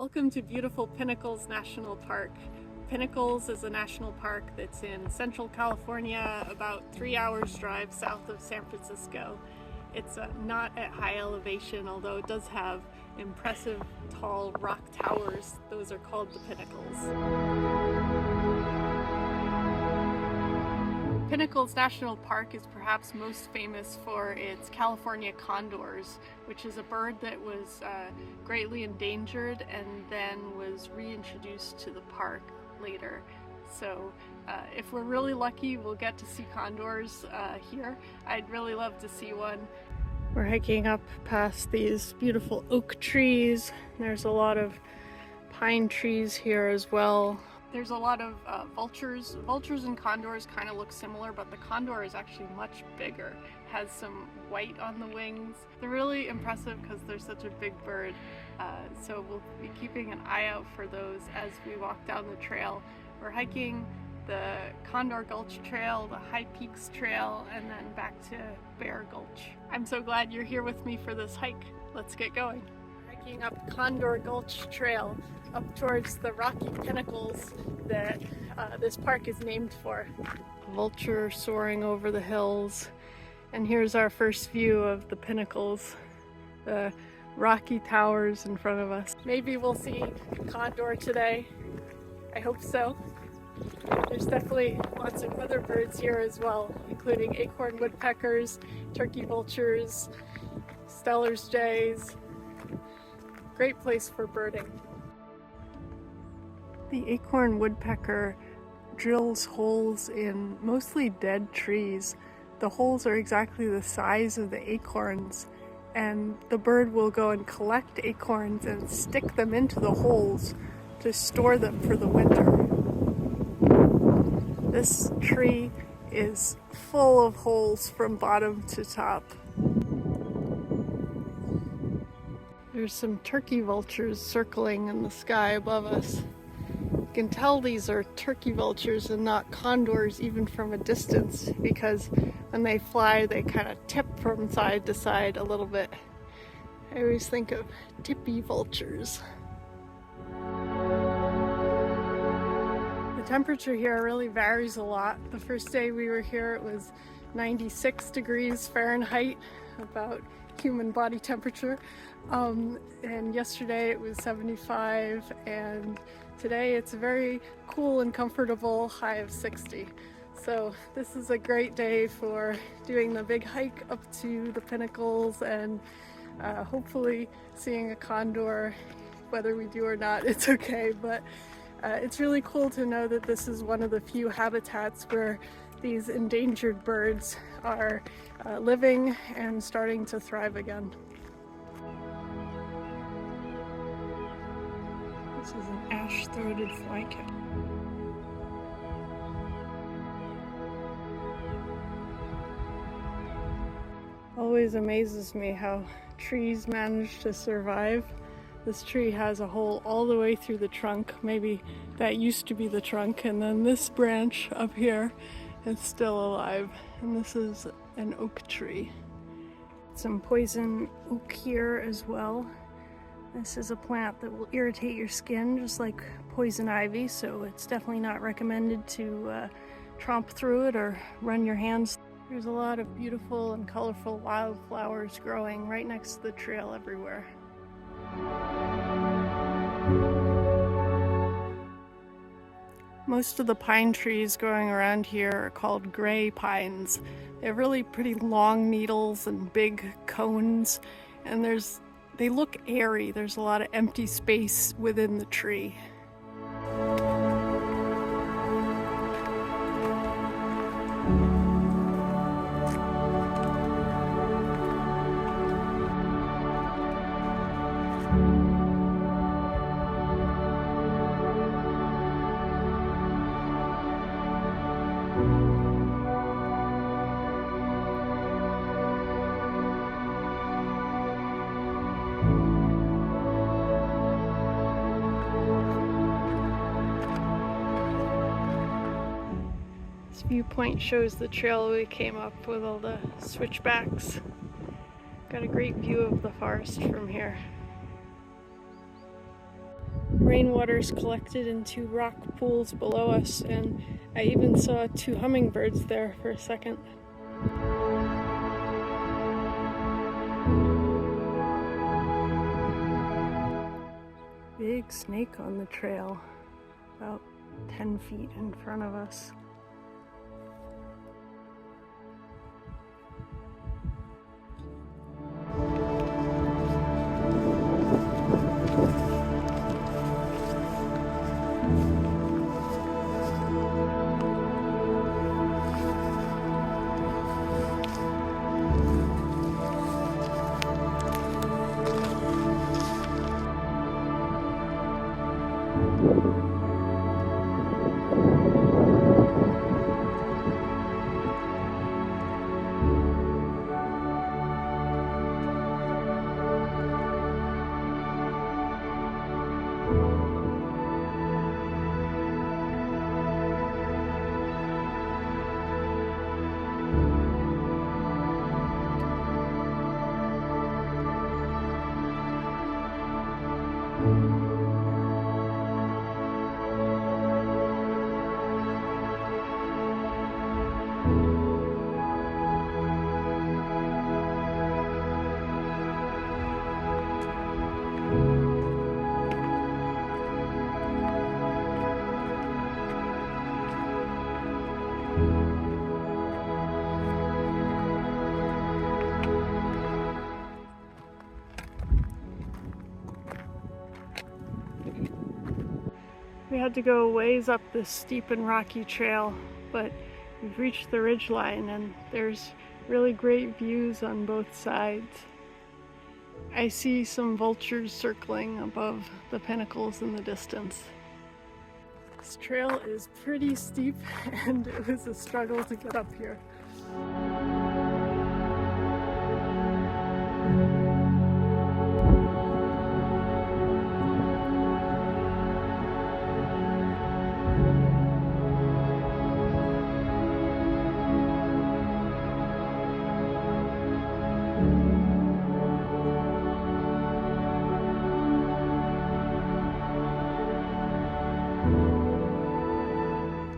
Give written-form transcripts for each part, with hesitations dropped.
Welcome to beautiful Pinnacles National Park. Pinnacles is a national park that's in Central California, about 3 hours drive south of San Francisco. It's not at high elevation, although it does have impressive tall rock towers. Those are called the Pinnacles. Pinnacles National Park is perhaps most famous for its California condors, which is a bird that was greatly endangered and then was reintroduced to the park later. So if we're really lucky, we'll get to see condors here. I'd really love to see one. We're hiking up past these beautiful oak trees. There's a lot of pine trees here as well. There's a lot of vultures. Vultures and condors kind of look similar, but the condor is actually much bigger. Has some white on the wings. They're really impressive because they're such a big bird. So we'll be keeping an eye out for those as we walk down the trail. We're hiking the Condor Gulch Trail, the High Peaks Trail, and then back to Bear Gulch. I'm so glad you're here with me for this hike. Let's get going. Hiking up Condor Gulch Trail up towards the rocky pinnacles that this park is named for. Vulture soaring over the hills, and here's our first view of the pinnacles, the rocky towers in front of us. Maybe we'll see condor today. I hope so. There's definitely lots of other birds here as well, including acorn woodpeckers, turkey vultures, Steller's jays. Great place for birding. The acorn woodpecker drills holes in mostly dead trees. The holes are exactly the size of the acorns, and the bird will go and collect acorns and stick them into the holes to store them for the winter. This tree is full of holes from bottom to top. There's some turkey vultures circling in the sky above us. You can tell these are turkey vultures and not condors even from a distance, because when they fly they kind of tip from side to side a little bit. I always think of tippy vultures. The temperature here really varies a lot. The first day we were here it was 96 degrees Fahrenheit, about human body temperature. And yesterday it was 75, and today it's a very cool and comfortable high of 60. So this is a great day for doing the big hike up to the pinnacles and hopefully seeing a condor. Whether we do or not, it's okay, but it's really cool to know that this is one of the few habitats where these endangered birds are living and starting to thrive again. This is an ash-throated flycatcher. Always amazes me how trees manage to survive. This tree has a hole all the way through the trunk. Maybe that used to be the trunk, and then this branch up here is still alive. And this is an oak tree. Some poison oak here as well. This is a plant that will irritate your skin just like poison ivy, so it's definitely not recommended to tromp through it or run your hands. There's a lot of beautiful and colorful wildflowers growing right next to the trail everywhere. Most of the pine trees growing around here are called gray pines. They have really pretty long needles and big cones, and they look airy. There's a lot of empty space within the tree. This viewpoint shows the trail we came up with all the switchbacks. Got a great view of the forest from here. rainwater's collected into rock pools below us, and I even saw 2 hummingbirds there for a second. Big snake on the trail, about 10 feet in front of us. We had to go ways up this steep and rocky trail, but we've reached the ridgeline and there's really great views on both sides. I see some vultures circling above the pinnacles in the distance. This trail is pretty steep and it was a struggle to get up here.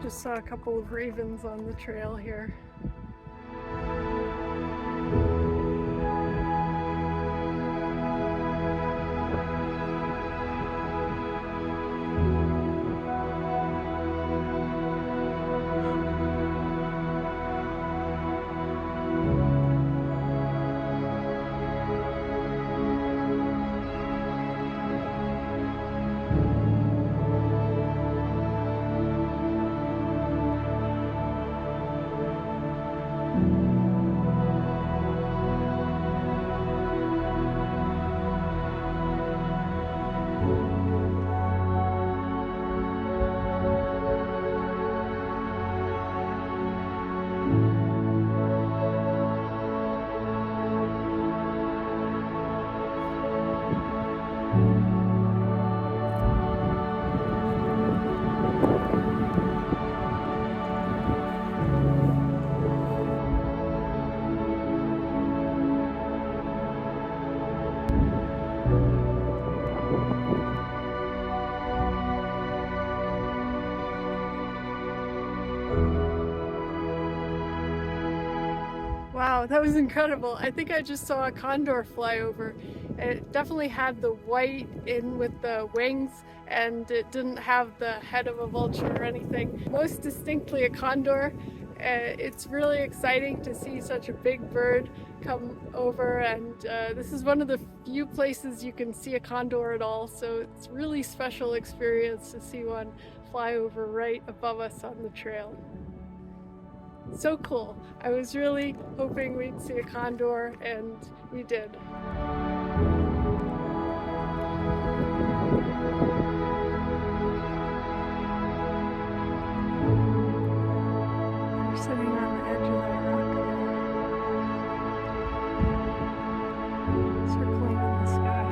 Just saw a couple of ravens on the trail here. Wow, that was incredible. I think I just saw a condor fly over. It definitely had the white in with the wings, and it didn't have the head of a vulture or anything. Most distinctly a condor. It's really exciting to see such a big bird come over, and this is one of the few places you can see a condor at all, so it's a really special experience to see one fly over right above us on the trail. So cool. I was really hoping we'd see a condor, and we did. We're sitting on the edge of the rock there, circling in the sky.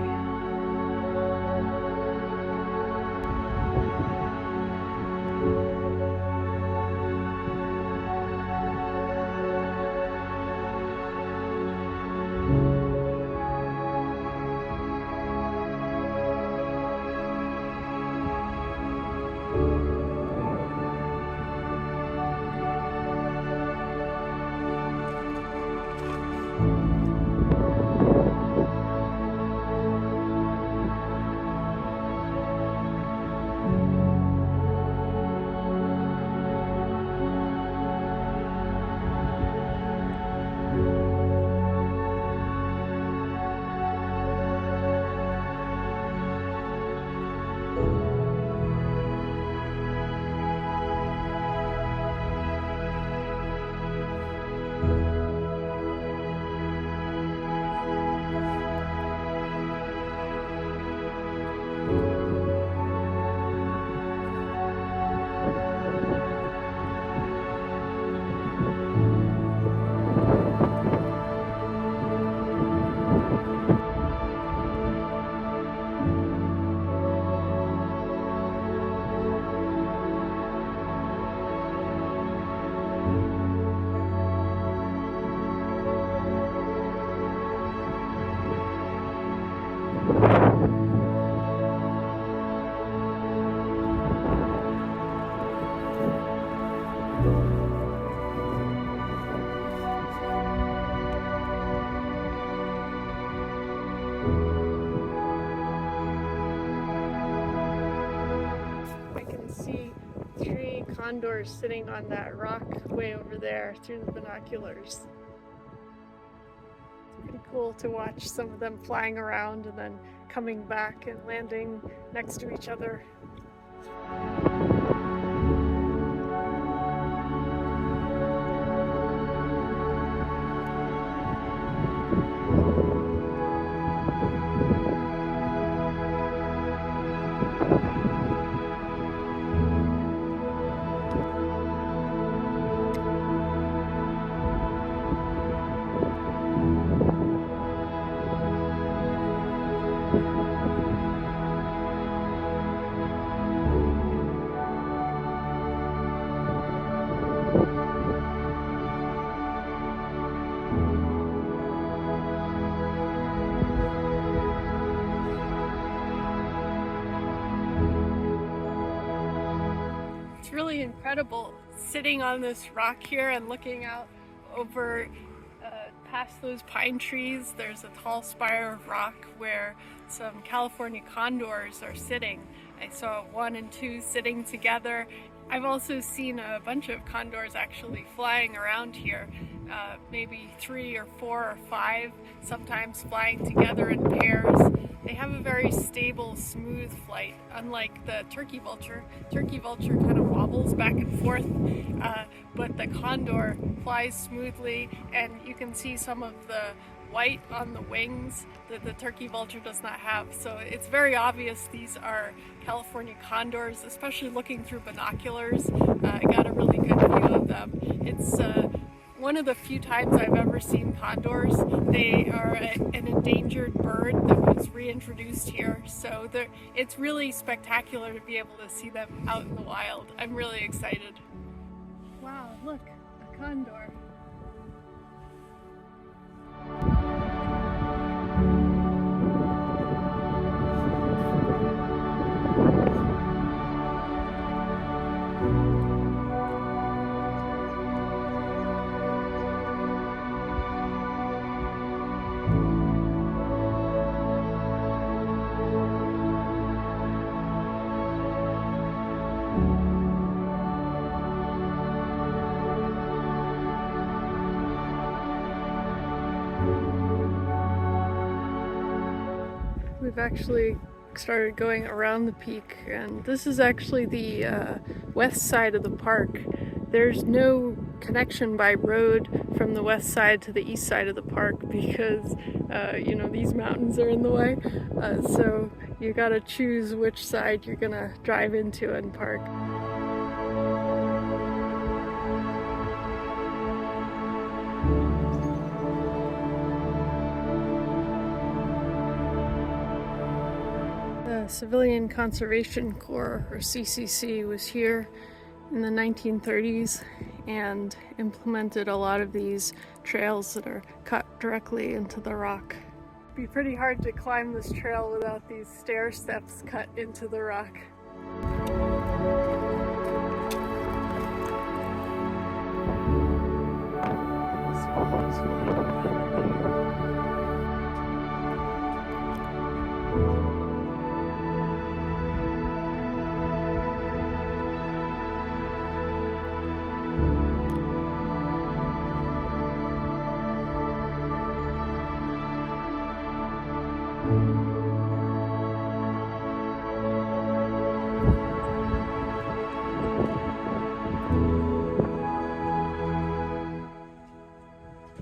condors sitting on that rock way over there through the binoculars. It's pretty cool to watch some of them flying around and then coming back and landing next to each other. It's really incredible sitting on this rock here and looking out over past those pine trees. There's a tall spire of rock where some California condors are sitting. I saw 1 and 2 sitting together. I've also seen a bunch of condors actually flying around here, maybe 3 or 4 or 5, sometimes flying together in pairs. They have a very stable, smooth flight, unlike the turkey vulture. Turkey vulture kind of wobbles back and forth, but the condor flies smoothly, and you can see some of the white on the wings that the turkey vulture does not have. So it's very obvious these are California condors, especially looking through binoculars. I got a really good view of them. It's one of the few times I've ever seen condors. They are an endangered bird that was reintroduced here, so it's really spectacular to be able to see them out in the wild. I'm really excited. Wow, look, a condor. We've actually started going around the peak, and this is actually the west side of the park. There's no connection by road from the west side to the east side of the park because you know, these mountains are in the way, so you gotta choose which side you're gonna drive into and park. The Civilian Conservation Corps, or CCC, was here in the 1930s and implemented a lot of these trails that are cut directly into the rock. It'd be pretty hard to climb this trail without these stair steps cut into the rock.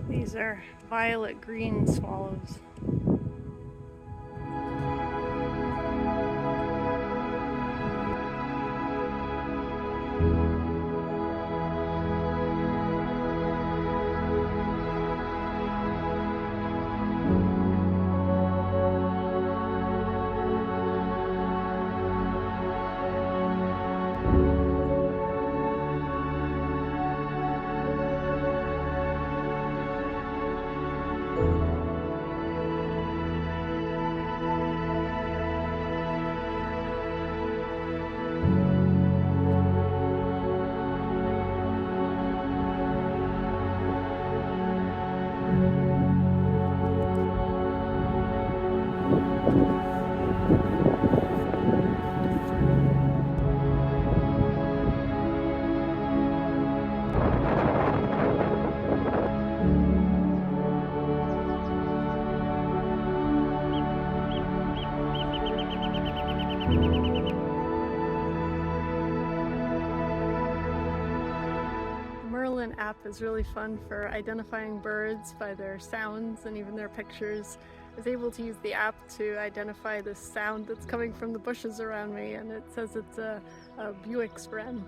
These are violet green swallows. silent app is really fun for identifying birds by their sounds and even their pictures. I was able to use the app to identify this sound that's coming from the bushes around me, and it says it's a Buick's wren,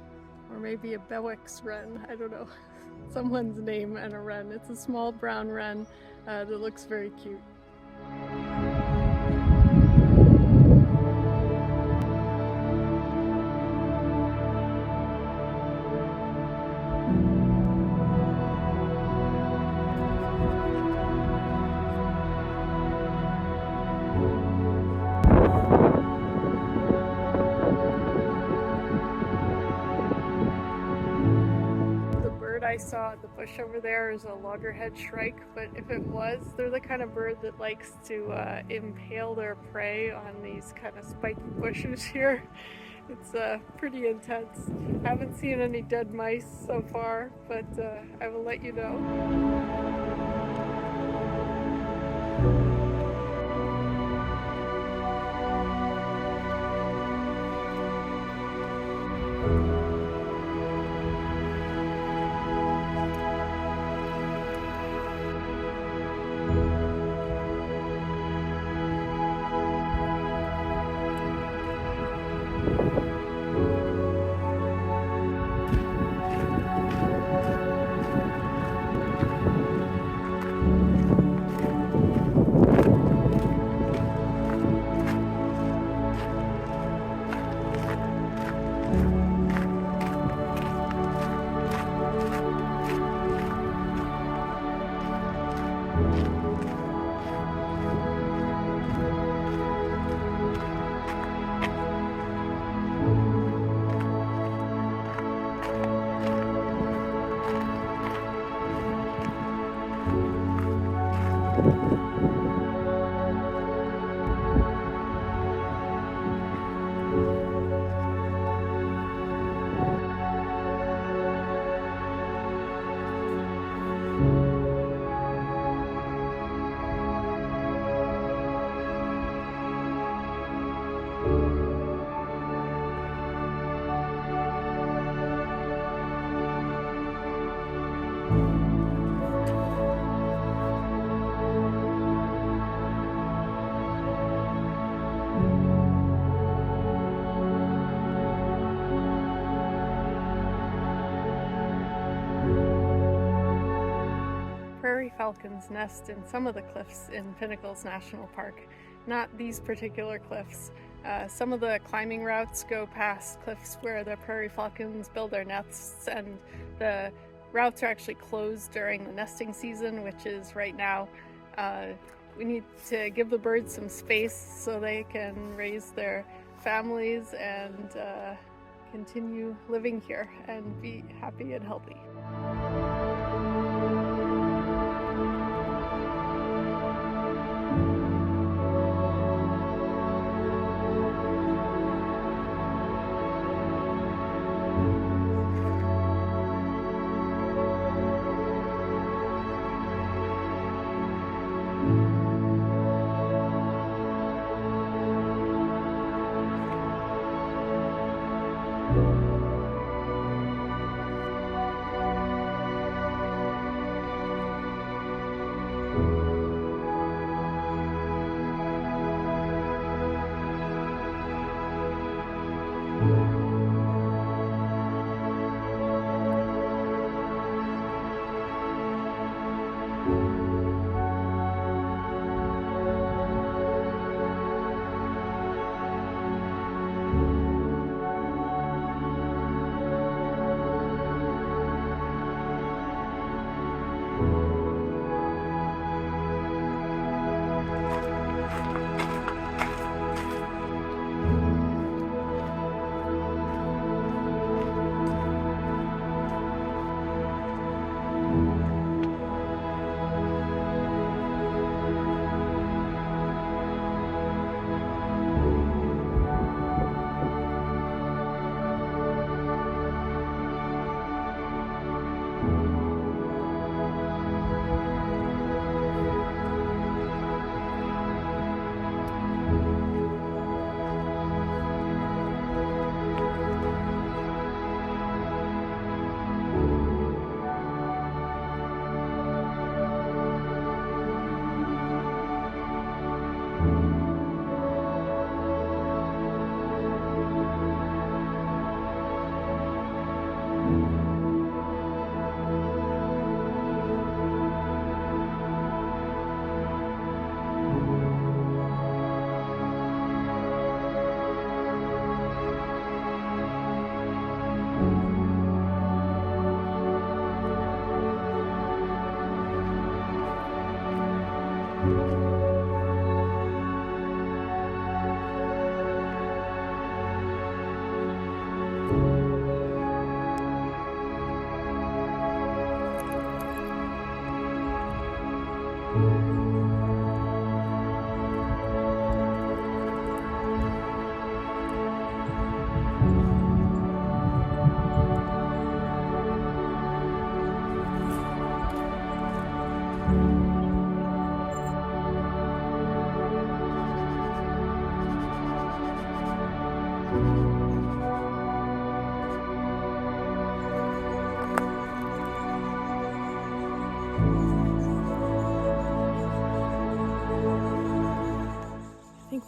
or maybe a Bewick's wren, I don't know. Someone's name and a wren. It's a small brown wren that looks very cute. I saw at the bush over there is a loggerhead shrike, but if it was, they're the kind of bird that likes to impale their prey on these kind of spiky bushes here. It's pretty intense. Haven't seen any dead mice so far, but I will let you know. Prairie falcons nest in some of the cliffs in Pinnacles National Park, not these particular cliffs. Some of the climbing routes go past cliffs where the prairie falcons build their nests, and the routes are actually closed during the nesting season, which is right now. We need to give the birds some space so they can raise their families and continue living here and be happy and healthy.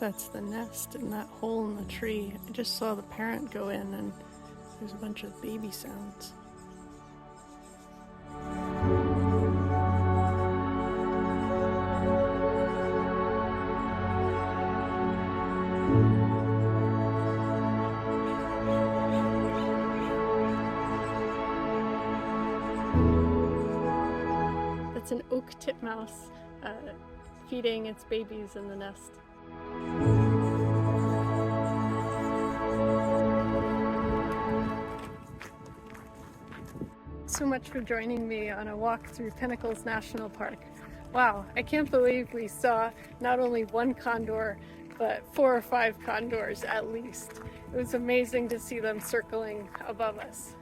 That's the nest in that hole in the tree. I just saw the parent go in and there's a bunch of baby sounds. That's an oak titmouse feeding its babies in the nest. So much for joining me on a walk through Pinnacles National Park. Wow, I can't believe we saw not only one condor, but 4 or 5 condors at least. It was amazing to see them circling above us.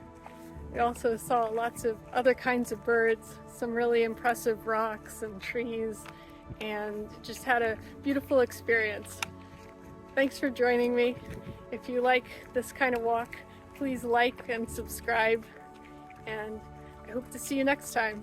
We also saw lots of other kinds of birds, some really impressive rocks and trees, and just had a beautiful experience. Thanks for joining me. If you like this kind of walk, please like and subscribe, and I hope to see you next time.